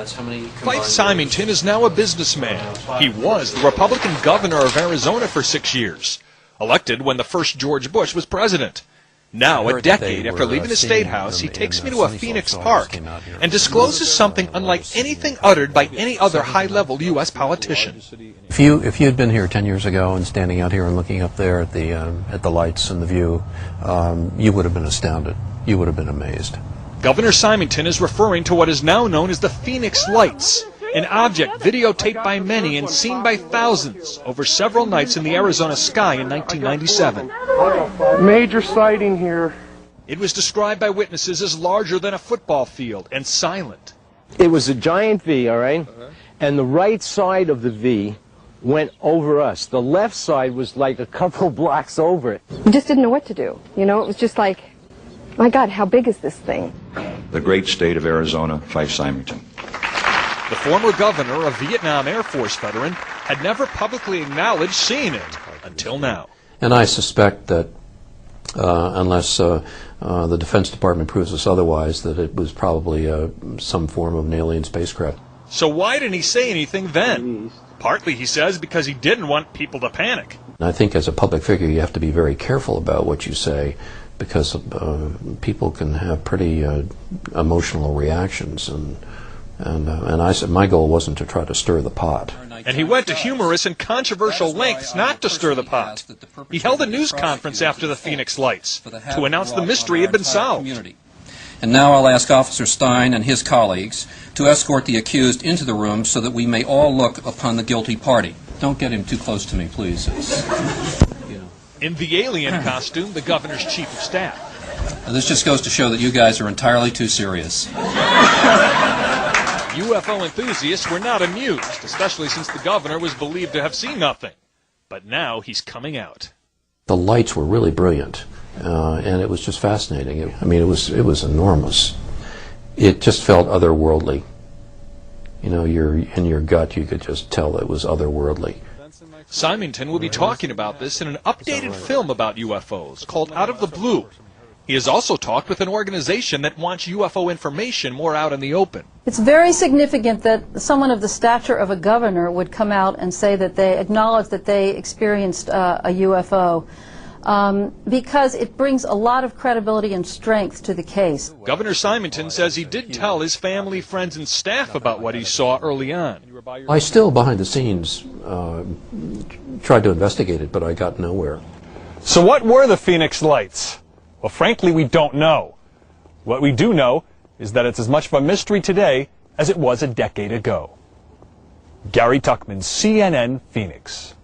Fife Symington is now a businessman. He was the Republican governor of Arizona for 6 years, elected when the first George Bush was president. Now, a decade after leaving the State House, he takes me to a Phoenix park and discloses something unlike anything uttered by any other high-level U.S. politician. If you had been here 10 years ago and standing out here and looking up there at the lights and the view, you would have been astounded. You would have been amazed. Governor Symington is referring to what is now known as the Phoenix Lights, an object videotaped by many and seen by thousands over several nights in the Arizona sky in 1997. Major sighting here. It was described by witnesses as larger than a football field and silent. It was a giant V, all right? And the right side of the V went over us. The left side was like a couple blocks over it. We just didn't know what to do. You know, it was just like, my God, how big is this thing? The great state of Arizona, Fife Symington. The former governor, a Vietnam Air Force veteran, had never publicly acknowledged seeing it until now. And I suspect that unless the Defense Department proves us otherwise, that it was probably some form of an alien spacecraft. So why didn't he say anything then? Partly, he says, because he didn't want people to panic. And I think as a public figure you have to be very careful about what you say, because people can have pretty emotional reactions, and I said my goal wasn't to try to stir the pot. And he went to humorous and controversial lengths not to stir the pot. He held a news conference after the Phoenix Lights to announce the mystery had been solved. And now I'll ask Officer Stein and his colleagues to escort the accused into the room so that we may all look upon the guilty party. Don't get him too close to me, please. In the alien costume, the governor's chief of staff. Now, this just goes to show that you guys are entirely too serious. UFO enthusiasts were not amused, especially since the governor was believed to have seen nothing. But now he's coming out. The lights were really brilliant, and it was just fascinating. It was enormous. It just felt otherworldly. You know, in your gut, you could just tell that it was otherworldly. Symington will be talking about this in an updated film about UFOs called Out of the Blue. He has also talked with an organization that wants UFO information more out in the open. It's very significant that someone of the stature of a governor would come out and say that they acknowledge that they experienced a UFO, because it brings a lot of credibility and strength to the case. Governor Symington says he did tell his family, friends, and staff about what he saw early on. I still, behind the scenes, tried to investigate it, but I got nowhere. So what were the Phoenix Lights? Well, frankly, we don't know. What we do know is that it's as much of a mystery today as it was a decade ago. Gary Tuchman, CNN, Phoenix.